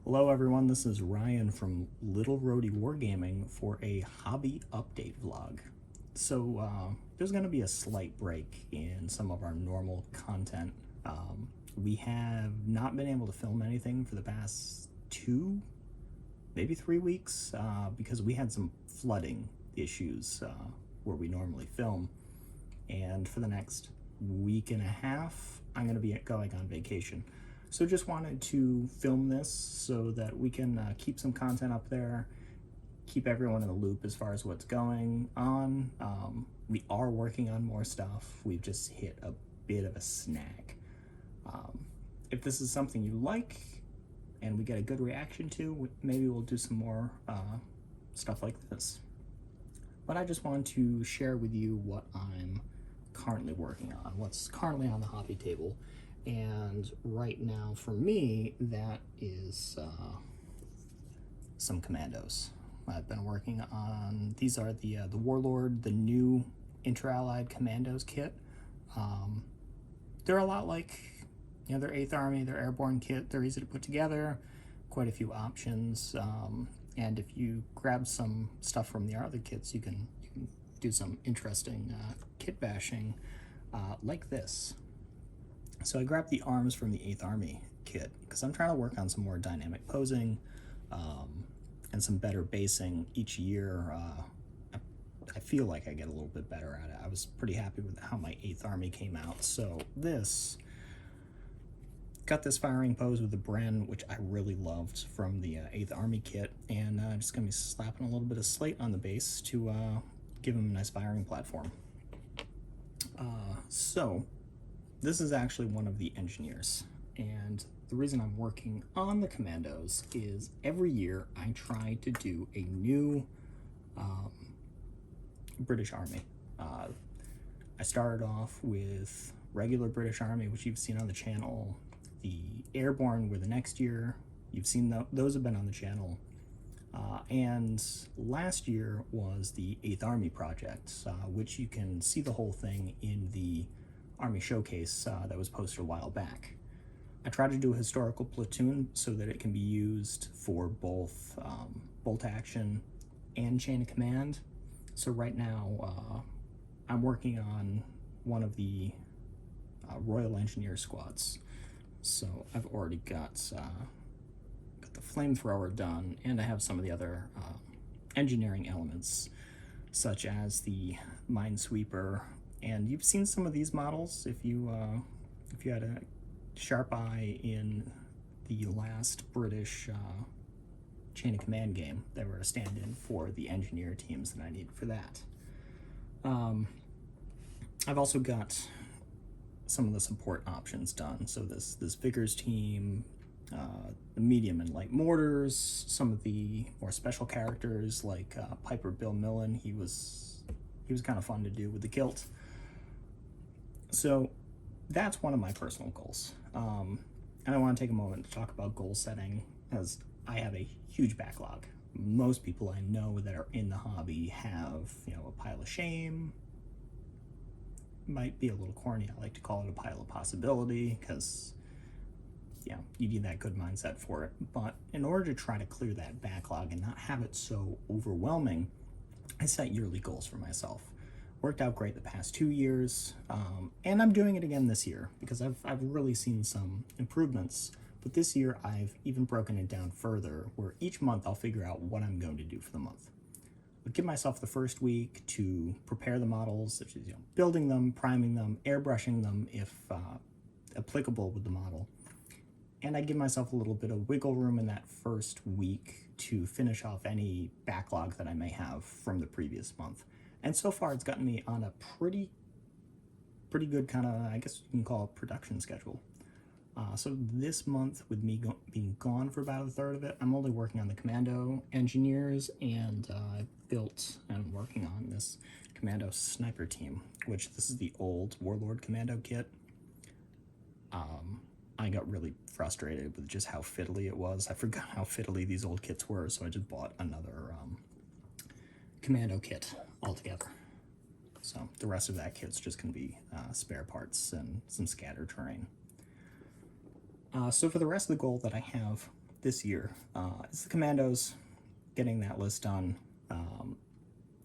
Hello everyone, this is Ryan from Little Roadie Wargaming for a hobby update vlog. There's going to be a slight break in some of our normal content. We have not been able to film anything for the past 2, maybe 3 weeks because we had some flooding issues where we normally film. And for the next week and a half, I'm going to be going on vacation. So just wanted to film this so that we can keep some content up there, keep everyone in the loop as far as what's going on. We are working on more stuff. We've just hit a bit of a snag. If this is something you like and we get a good reaction to, maybe we'll do some more stuff like this. But I just wanted to share with you what I'm currently working on, what's currently on the hobby table. And right now for me, that is some commandos. I've been working on, these are the Warlord, the new Inter-Allied Commandos kit. They're a lot like, their 8th Army, their airborne kit. They're easy to put together, quite a few options. And if you grab some stuff from the other kits, you can do some interesting kit bashing like this. So I grabbed the arms from the 8th Army kit because I'm trying to work on some more dynamic posing and some better basing each year. I feel like I get a little bit better at it. I was pretty happy with how my 8th Army came out. So got this firing pose with the Bren, which I really loved from the 8th Army kit, and I'm just going to be slapping a little bit of slate on the base to give him a nice firing platform. So this is actually one of the engineers, and the reason I'm working on the commandos is every year I try to do a new British Army. I started off with regular British Army, which you've seen on the channel. The Airborne were the next year. You've seen those have been on the channel. And last year was the 8th Army project, which you can see the whole thing in the Army showcase that was posted a while back. I tried to do a historical platoon so that it can be used for both bolt action and chain of command. So right now I'm working on one of the Royal Engineer squads. So I've already got the flamethrower done, and I have some of the other engineering elements, such as the minesweeper. And you've seen some of these models if you had a sharp eye in the last British chain of command game. They were a stand-in for the engineer teams that I needed for that. I've also got some of the support options done. So this Vickers team, the medium and light mortars, some of the more special characters like Piper Bill Millen. He was kind of fun to do with the kilt. So that's one of my personal goals. And I want to take a moment to talk about goal setting, as I have a huge backlog. Most people I know that are in the hobby have, a pile of shame. Might be a little corny. I like to call it a pile of possibility because, you need that good mindset for it. But in order to try to clear that backlog and not have it so overwhelming, I set yearly goals for myself. Worked out great the past 2 years, and I'm doing it again this year because I've really seen some improvements. But this year I've even broken it down further, where each month I'll figure out what I'm going to do for the month. I'll give myself the first week to prepare the models, such as building them, priming them, airbrushing them if applicable with the model. And I give myself a little bit of wiggle room in that first week to finish off any backlog that I may have from the previous month. And so far it's gotten me on a pretty good kind of, I guess you can call it, production schedule. So this month, with me being gone for about a third of it, I'm only working on the commando engineers, and I built and working on this commando sniper team, which this is the old Warlord commando kit. I got really frustrated with just how fiddly it was. I forgot how fiddly these old kits were, so I just bought another commando kit altogether. So the rest of that kit's just going to be spare parts and some scattered terrain. So for the rest of the goal that I have this year is the Commandos, getting that list done,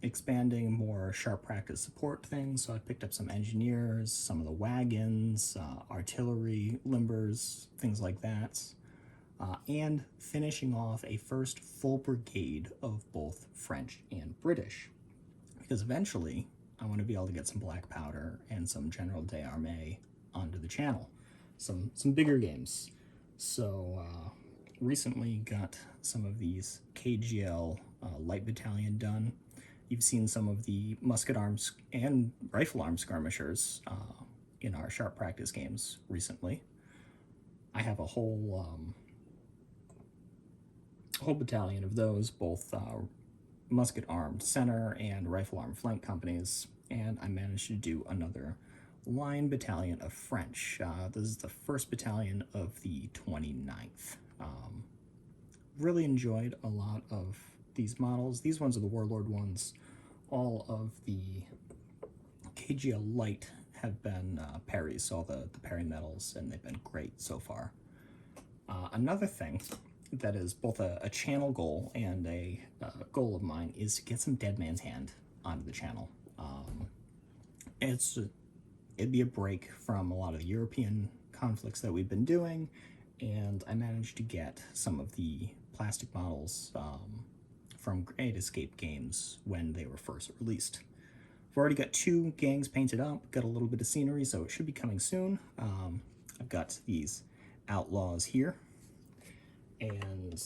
expanding more sharp practice support things. So I picked up some engineers, some of the wagons, artillery, limbers, things like that, and finishing off a first full brigade of both French and British, because eventually I want to be able to get some black powder and some General d'Armée onto the channel, some bigger games. So recently got some of these KGL light battalion done. You've seen some of the musket arms and rifle arm skirmishers in our sharp practice games recently. I have a whole battalion of those, both musket armed center and rifle armed flank companies, and I managed to do another line battalion of French. This is the 1st battalion of the 29th. Really enjoyed a lot of these models. These ones are the Warlord ones. All of the KGL Light have been parries, all the parry medals, and they've been great so far. Another thing that is both a channel goal and a goal of mine is to get some Dead Man's Hand onto the channel. It'd be a break from a lot of the European conflicts that we've been doing, and I managed to get some of the plastic models from Great Escape games when they were first released. I've already got 2 gangs painted up, got a little bit of scenery, so it should be coming soon. I've got these outlaws here, and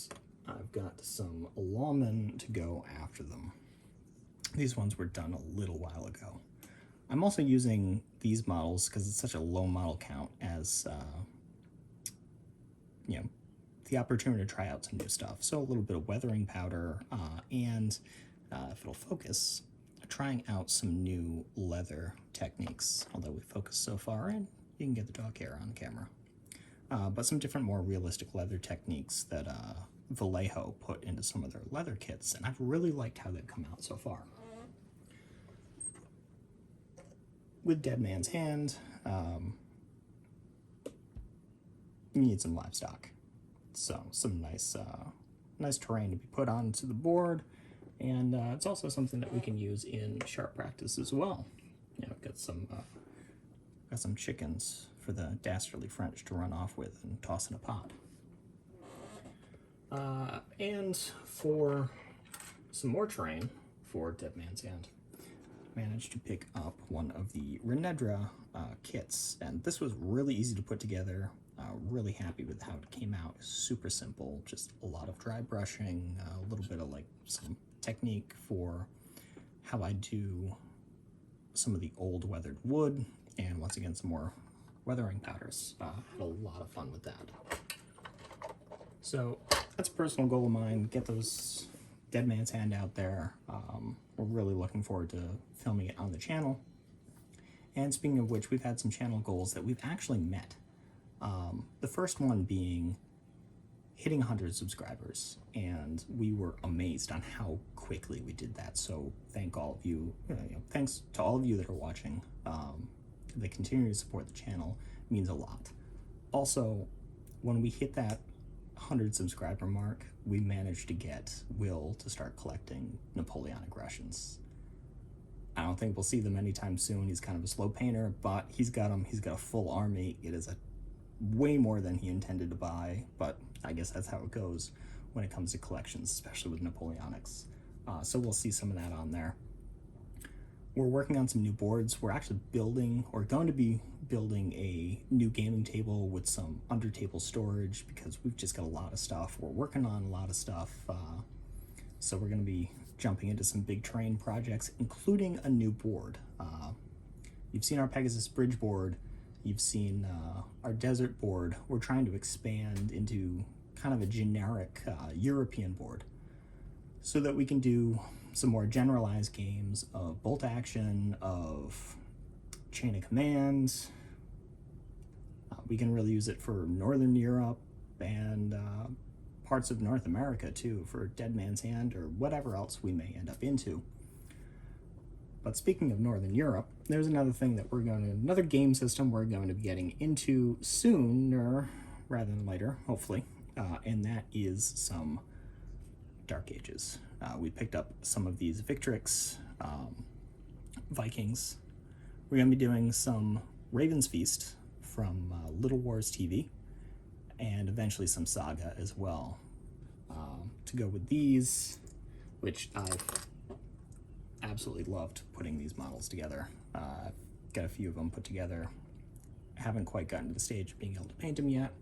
I've got some lawmen to go after them. These ones were done a little while ago. I'm also using these models because it's such a low model count as, the opportunity to try out some new stuff. So a little bit of weathering powder and, if it'll focus, trying out some new leather techniques, although we focused so far, and you can get the dog hair on camera. But some different, more realistic leather techniques that Vallejo put into some of their leather kits, and I've really liked how they've come out so far. With Dead Man's Hand, you need some livestock. So some nice terrain to be put onto the board, and it's also something that we can use in sharp practice as well. Got some chickens for the dastardly French to run off with and toss in a pot. And for some more terrain for Dead Man's Hand, managed to pick up one of the Renedra kits, and this was really easy to put together. Really happy with how it came out. Super simple, just a lot of dry brushing, a little bit of some technique for how I do some of the old weathered wood, and once again some more weathering powders. Had a lot of fun with that. So that's a personal goal of mine, get those Dead Man's Hand out there. We're really looking forward to filming it on the channel. And speaking of which, we've had some channel goals that we've actually met. The first one being hitting 100 subscribers, and we were amazed on how quickly we did that. So thanks to all of you that are watching, that continue to support the channel. Means a lot. Also, when we hit that 100 subscriber mark, we managed to get Will to start collecting Napoleonic Russians. I don't think we'll see them anytime soon. He's kind of a slow painter, but he's got them. He's got a full army. It is way more than he intended to buy, but I guess that's how it goes when it comes to collections, especially with Napoleonics. So we'll see some of that on there. We're working on some new boards. We're actually building, or going to be building, a new gaming table with some under table storage, because we've just got a lot of stuff. We're working on a lot of stuff. So we're going to be jumping into some big terrain projects, including a new board. You've seen our Pegasus Bridge board. You've seen our desert board. We're trying to expand into kind of a generic European board so that we can do some more generalized games of bolt action, of chain of command. We can really use it for Northern Europe and parts of North America too, for Dead Man's Hand or whatever else we may end up into. But speaking of Northern Europe, there's another thing that another game system we're going to be getting into sooner rather than later, hopefully. and that is some Dark Ages. We picked up some of these Victrix Vikings. We're going to be doing some Raven's Feast from Little Wars TV, and eventually some Saga as well. To go with these, which I've absolutely loved putting these models together. I've got a few of them put together. Haven't quite gotten to the stage of being able to paint them yet.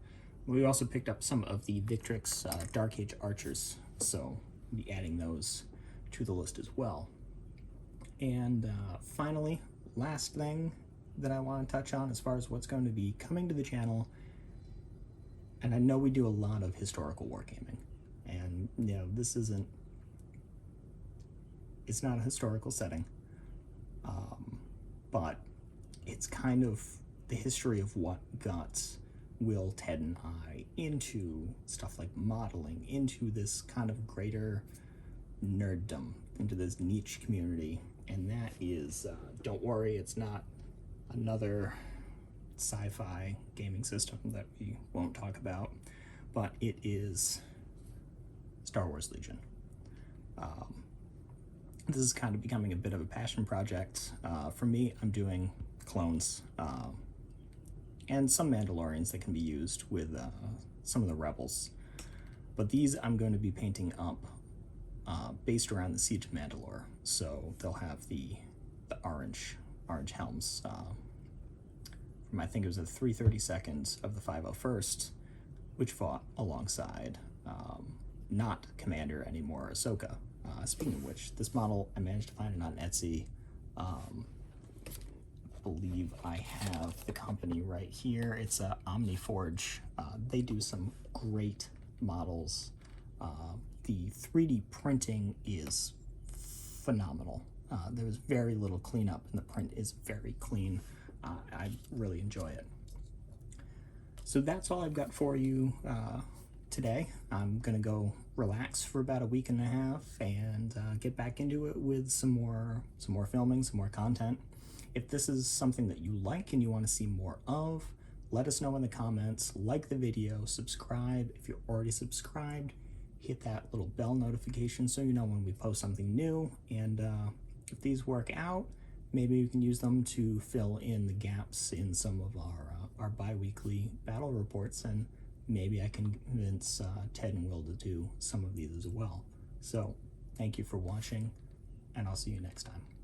We also picked up some of the Victrix Dark Age Archers, so we'll be adding those to the list as well. And finally, last thing that I want to touch on as far as what's going to be coming to the channel, and I know we do a lot of historical wargaming, and you know, it's not a historical setting, but it's kind of the history of what got Will, Ted, and I into stuff like modeling, into this kind of greater nerddom, into this niche community. And that is, don't worry, it's not another sci-fi gaming system that we won't talk about, but it is Star Wars Legion. This is kind of becoming a bit of a passion project. For me, I'm doing clones and some Mandalorians that can be used with some of the Rebels. But these I'm going to be painting up based around the Siege of Mandalore. So they'll have the orange helms from, I think it was the 332nd of the 501st, which fought alongside not Commander anymore, Ahsoka. Speaking of which, this model, I managed to find it on Etsy. I believe I have the company right here. It's OmniForge. They do some great models. The 3D printing is phenomenal. There's very little cleanup, and the print is very clean. I really enjoy it. So that's all I've got for you today. I'm gonna go relax for about a week and a half and get back into it with some more filming, some more content. If this is something that you like and you want to see more of, let us know in the comments. Like the video, subscribe if you're already subscribed, hit that little bell notification so you know when we post something new. And if these work out, maybe we can use them to fill in the gaps in some of our bi-weekly battle reports, and maybe I can convince Ted and Will to do some of these as well. So thank you for watching, and I'll see you next time.